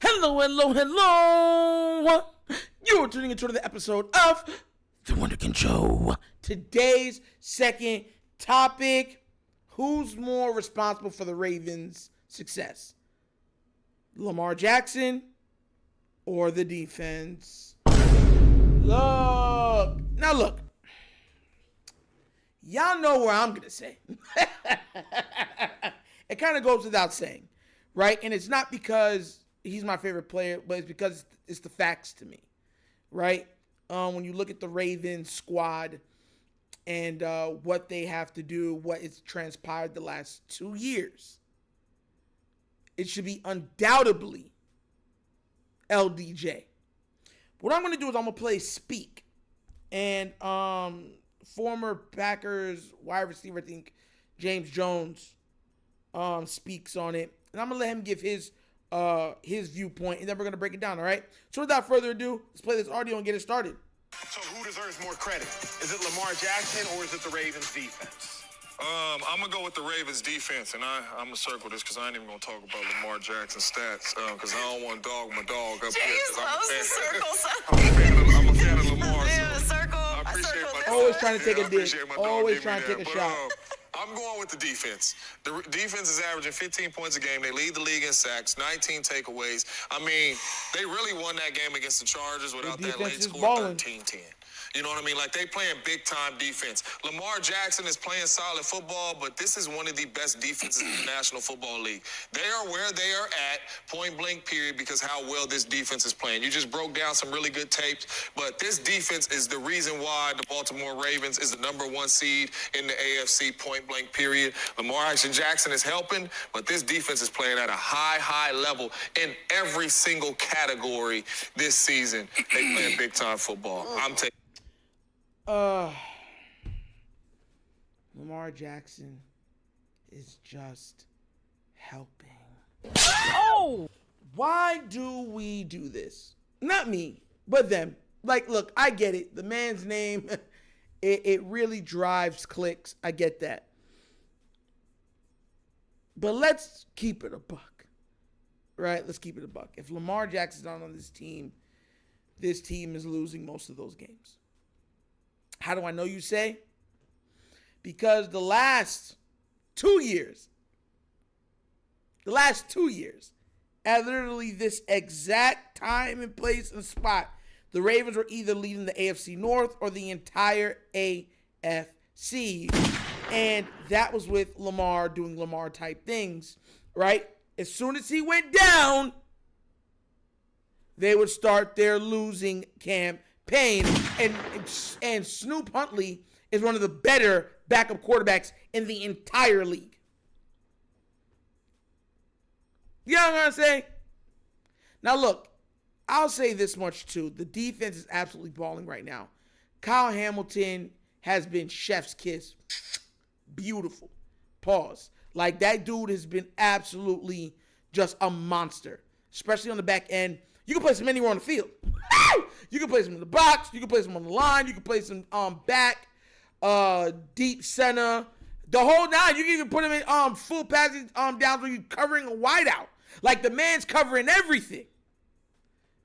Hello, hello, hello. You're tuning into another episode of The Wunderkind Show. Today's second topic: who's more responsible for the Ravens' success? Lamar Jackson or the defense? Look. Y'all know where I'm going to say. It kind of goes without saying, right? And it's not because he's my favorite player, but it's because it's the facts to me, right? When you look at the Ravens squad and what they have to do, what has transpired the last 2 years, it should be undoubtedly LDJ. What I'm going to do is I'm going to play Speak. And former Packers wide receiver, I think, James Jones, speaks on it. And I'm going to let him give his viewpoint, and then we're going to break it down, all right? So without further ado, let's play this audio and get it started. So who deserves more credit? Is it Lamar Jackson or is it the Ravens defense? I'm going to go with the Ravens defense, and I'm going to circle this because I ain't even going to talk about Lamar Jackson's stats because I don't want to dog my dog up here. James loves the circle. I'm a fan of Lamar. Yeah, So circle. I appreciate my dog. Always trying to take a I dig. appreciate my dog Always giving me trying to take that. a shot. I'm going with the defense. The defense is averaging 15 points a game. They lead the league in sacks, 19 takeaways. I mean, they really won that game against the Chargers without that late score, 13-10. You know what I mean? Like, they playing big-time defense. Lamar Jackson is playing solid football, but this is one of the best defenses in the National Football League. They are where they are at, point-blank period, because how well this defense is playing. You just broke down some really good tapes, but this defense is the reason why the Baltimore Ravens is the number 1 seed in the AFC, point-blank period. Lamar Jackson is helping, but this defense is playing at a high level in every single category this season. They playing big-time football. I'm taking Lamar Jackson is just helping. Oh! Why do we do this? Not me, but them. Like, look, I get it. The man's name, it really drives clicks. I get that. But let's keep it a buck. Right? Let's keep it a buck. If Lamar Jackson's not on this team is losing most of those games. How do I know, you say? Because the last 2 years, at literally this exact time and place and spot, the Ravens were either leading the AFC North or the entire AFC. And that was with Lamar doing Lamar-type things, right? As soon as he went down, they would start their losing campaign. And Snoop Huntley is one of the better backup quarterbacks in the entire league. You know what I'm going to say? Now, look, I'll say this much, too. The defense is absolutely balling right now. Kyle Hamilton has been chef's kiss. Beautiful. Pause. Like, that dude has been absolutely just a monster, especially on the back end. You can place him anywhere on the field. You can place him in the box. You can place him on the line. You can place him back, deep center. The whole nine. You can even put him in full passing downs where you're covering a wideout. Like, the man's covering everything.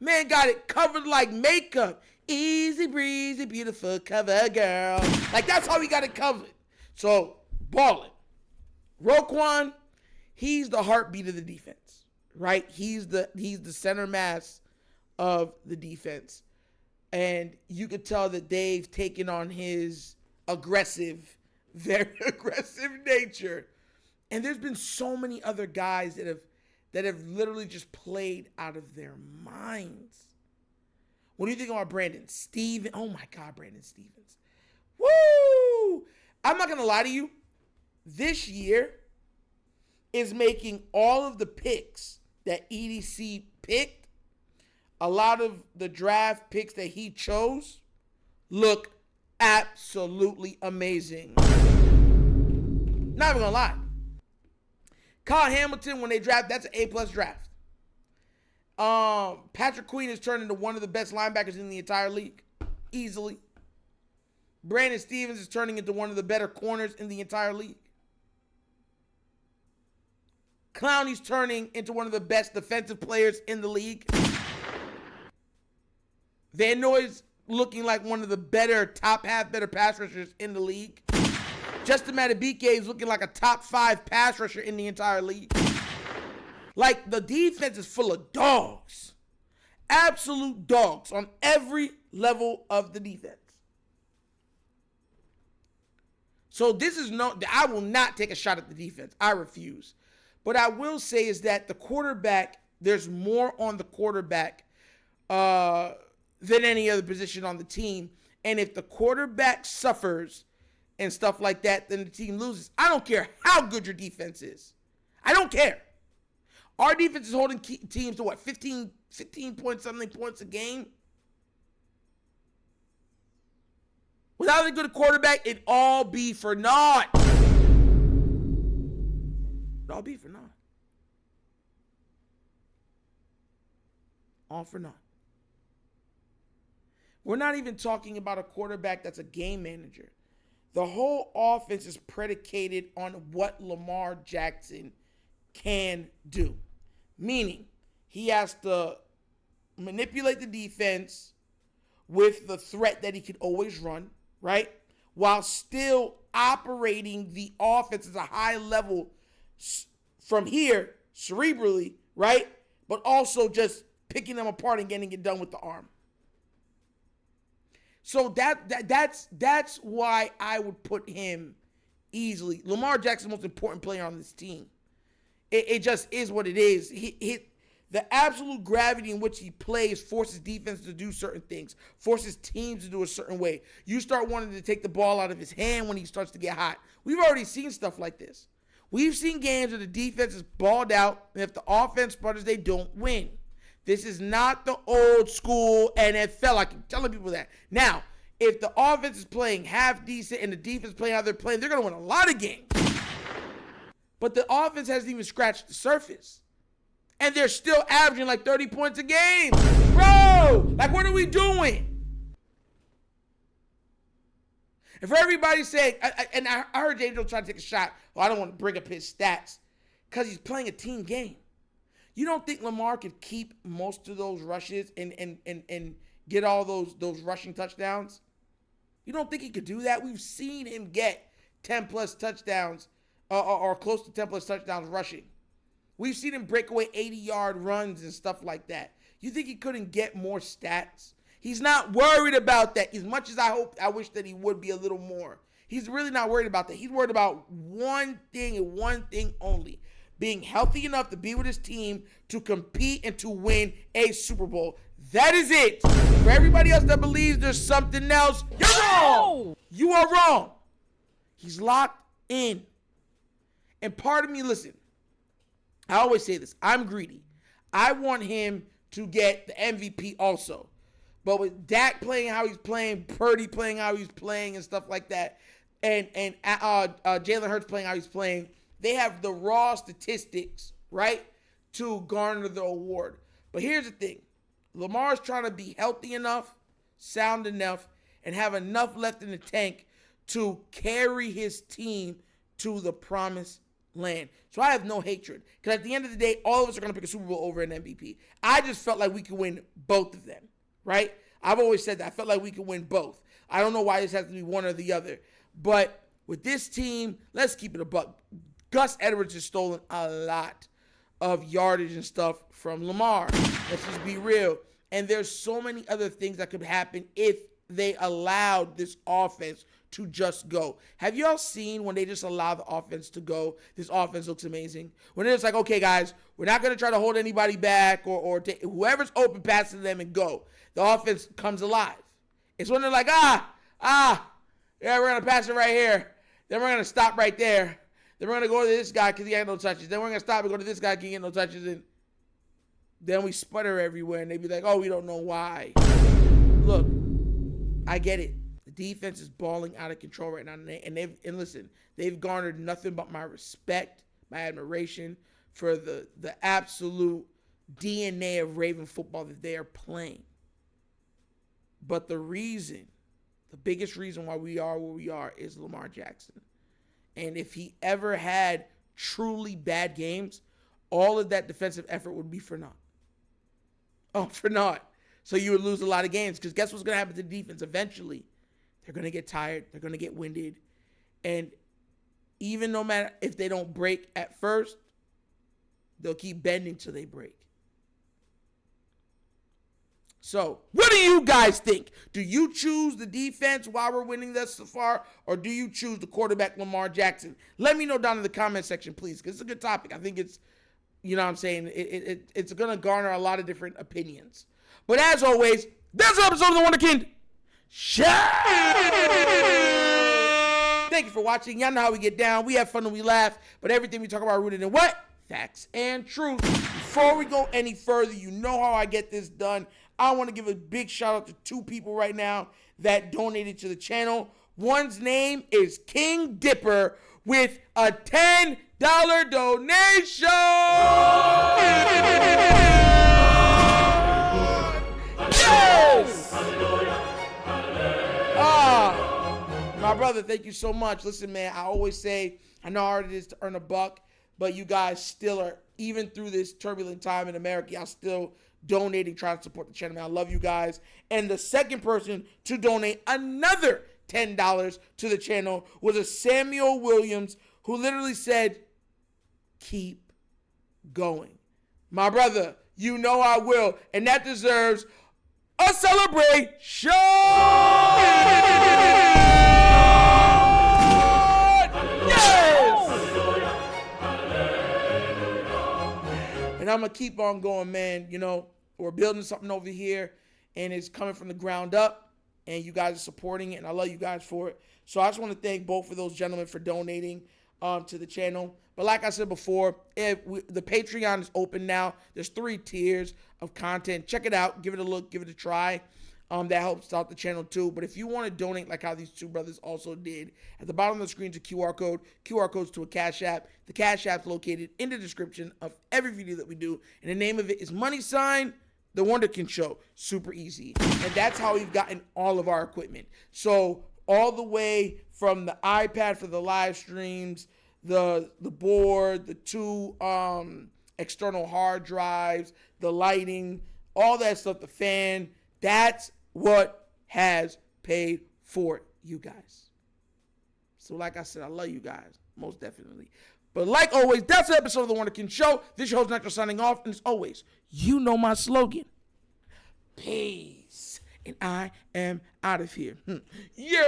Man got it covered like makeup. Easy breezy, beautiful cover girl. Like, that's how he got it covered. So, balling. Roquan, he's the heartbeat of the defense, right? He's the center mass of the defense. And you could tell that they've taken on his very aggressive nature. And there's been so many other guys that have literally just played out of their minds. What do you think about Brandon Stevens? Oh my God, Brandon Stevens. Woo! I'm not going to lie to you. This year is making all of the picks that EDC picked, a lot of the draft picks that he chose, look absolutely amazing. Not even gonna lie. Kyle Hamilton, when they draft, that's an A+ draft. Patrick Queen has turned into one of the best linebackers in the entire league, easily. Brandon Stevens is turning into one of the better corners in the entire league. Clowney's turning into one of the best defensive players in the league. Van Noy's looking like one of the better better pass rushers in the league. Justin Madubuike is looking like a top 5 pass rusher in the entire league. Like, the defense is full of dogs. Absolute dogs on every level of the defense. So I will not take a shot at the defense. I refuse. But I will say is that the quarterback, there's more on the quarterback than any other position on the team. And if the quarterback suffers and stuff like that, then the team loses. I don't care how good your defense is. I don't care. Our defense is holding teams to what, 15 point something points a game? Without a good quarterback, it'd all be for naught. It'd all be for naught. All for naught. We're not even talking about a quarterback that's a game manager. The whole offense is predicated on what Lamar Jackson can do. Meaning, he has to manipulate the defense with the threat that he could always run, right? While still operating the offense at a high level from here, cerebrally, right? But also just picking them apart and getting it done with the arm. So that's why I would put him easily. Lamar Jackson, the most important player on this team. It just is what it is. The absolute gravity in which he plays forces defense to do certain things, forces teams to do a certain way. You start wanting to take the ball out of his hand when he starts to get hot. We've already seen stuff like this. We've seen games where the defense is balled out, and if the offense sputters, they don't win. This is not the old school NFL. I keep telling people that. Now, if the offense is playing half decent and the defense playing how they're playing, they're going to win a lot of games. But the offense hasn't even scratched the surface. And they're still averaging like 30 points a game. Bro, like, what are we doing? And for everybody saying, I heard Angel try to take a shot. Well, I don't want to bring up his stats because he's playing a team game. You don't think Lamar could keep most of those rushes and get all those rushing touchdowns? You don't think he could do that? We've seen him get 10-plus touchdowns or close to 10-plus touchdowns rushing. We've seen him break away 80-yard runs and stuff like that. You think he couldn't get more stats? He's not worried about that as much as I wish that he would be a little more. He's really not worried about that. He's worried about one thing and one thing only. Being healthy enough to be with his team, to compete, and to win a Super Bowl. That is it. For everybody else that believes there's something else, you're wrong. You are wrong. He's locked in. And part of me, listen, I always say this. I'm greedy. I want him to get the MVP also. But with Dak playing how he's playing, Purdy playing how he's playing and stuff like that, and Jalen Hurts playing how he's playing, they have the raw statistics, right, to garner the award. But here's the thing. Lamar's trying to be healthy enough, sound enough, and have enough left in the tank to carry his team to the promised land. So I have no hatred. Because at the end of the day, all of us are going to pick a Super Bowl over an MVP. I just felt like we could win both of them, right? I've always said that. I felt like we could win both. I don't know why this has to be one or the other. But with this team, let's keep it a buck. Gus Edwards has stolen a lot of yardage and stuff from Lamar. Let's just be real. And there's so many other things that could happen if they allowed this offense to just go. Have y'all seen when they just allow the offense to go? This offense looks amazing. When it's like, okay, guys, we're not going to try to hold anybody back or take, whoever's open, pass to them and go. The offense comes alive. It's when they're like, yeah, we're going to pass it right here. Then we're going to stop right there. Then we're going to go to this guy because he had no touches. Then we're going to stop and go to this guy because he had no touches. And then we sputter everywhere. And they be like, oh, we don't know why. Look, I get it. The defense is balling out of control right now. And listen, they've garnered nothing but my respect, my admiration for the absolute DNA of Raven football that they are playing. But the biggest reason why we are where we are is Lamar Jackson. And if he ever had truly bad games, all of that defensive effort would be for naught. Oh, for naught. So you would lose a lot of games, because guess what's going to happen to the defense? Eventually, they're going to get tired. They're going to get winded. And even no matter if they don't break at first, they'll keep bending till they break. So, what do you guys think? Do you choose the defense while we're winning thus far, or do you choose the quarterback, Lamar Jackson? Let me know down in the comment section, please, because it's a good topic. I think it's, you know what I'm saying, it's going to garner a lot of different opinions. But as always, that's an episode of The Wunderkind Show. Thank you for watching. Y'all know how we get down. We have fun and we laugh, but everything we talk about rooted in what? Facts and truth. Before we go any further, you know how I get this done. I want to give a big shout out to 2 people right now that donated to the channel. One's name is King Dipper with a $10 donation. Yes! My brother, thank you so much. Listen, man, I always say, I know how hard it is to earn a buck, but you guys still are, even through this turbulent time in America, y'all still donating, trying to support the channel, man. I love you guys. And the second person to donate another $10 to the channel was a Samuel Williams, who literally said, keep going. My brother, you know I will, and that deserves a celebration. And I'm going to keep on going, man. You know, we're building something over here, and it's coming from the ground up, and you guys are supporting it, and I love you guys for it. So I just want to thank both of those gentlemen for donating to the channel. But like I said before, the Patreon is open now. There's 3 tiers of content. Check it out. Give it a look. Give it a try. That helps out the channel too. But if you want to donate like how these 2 brothers also did, at the bottom of the screen is a QR code. QR code's to a Cash App. The Cash App's located in the description of every video that we do. And the name of it is $TheWunderkindShow. Super easy. And that's how we've gotten all of our equipment. So all the way from the iPad for the live streams, the board, the 2 external hard drives, the lighting, all that stuff, the fan, that's what has paid for it, you guys. So like I said, I love you guys, most definitely. But like always, that's the episode of The Wunderkind Show. This is your host, Nectar, signing off. And as always, you know my slogan. Peace. And I am out of here. Yeah.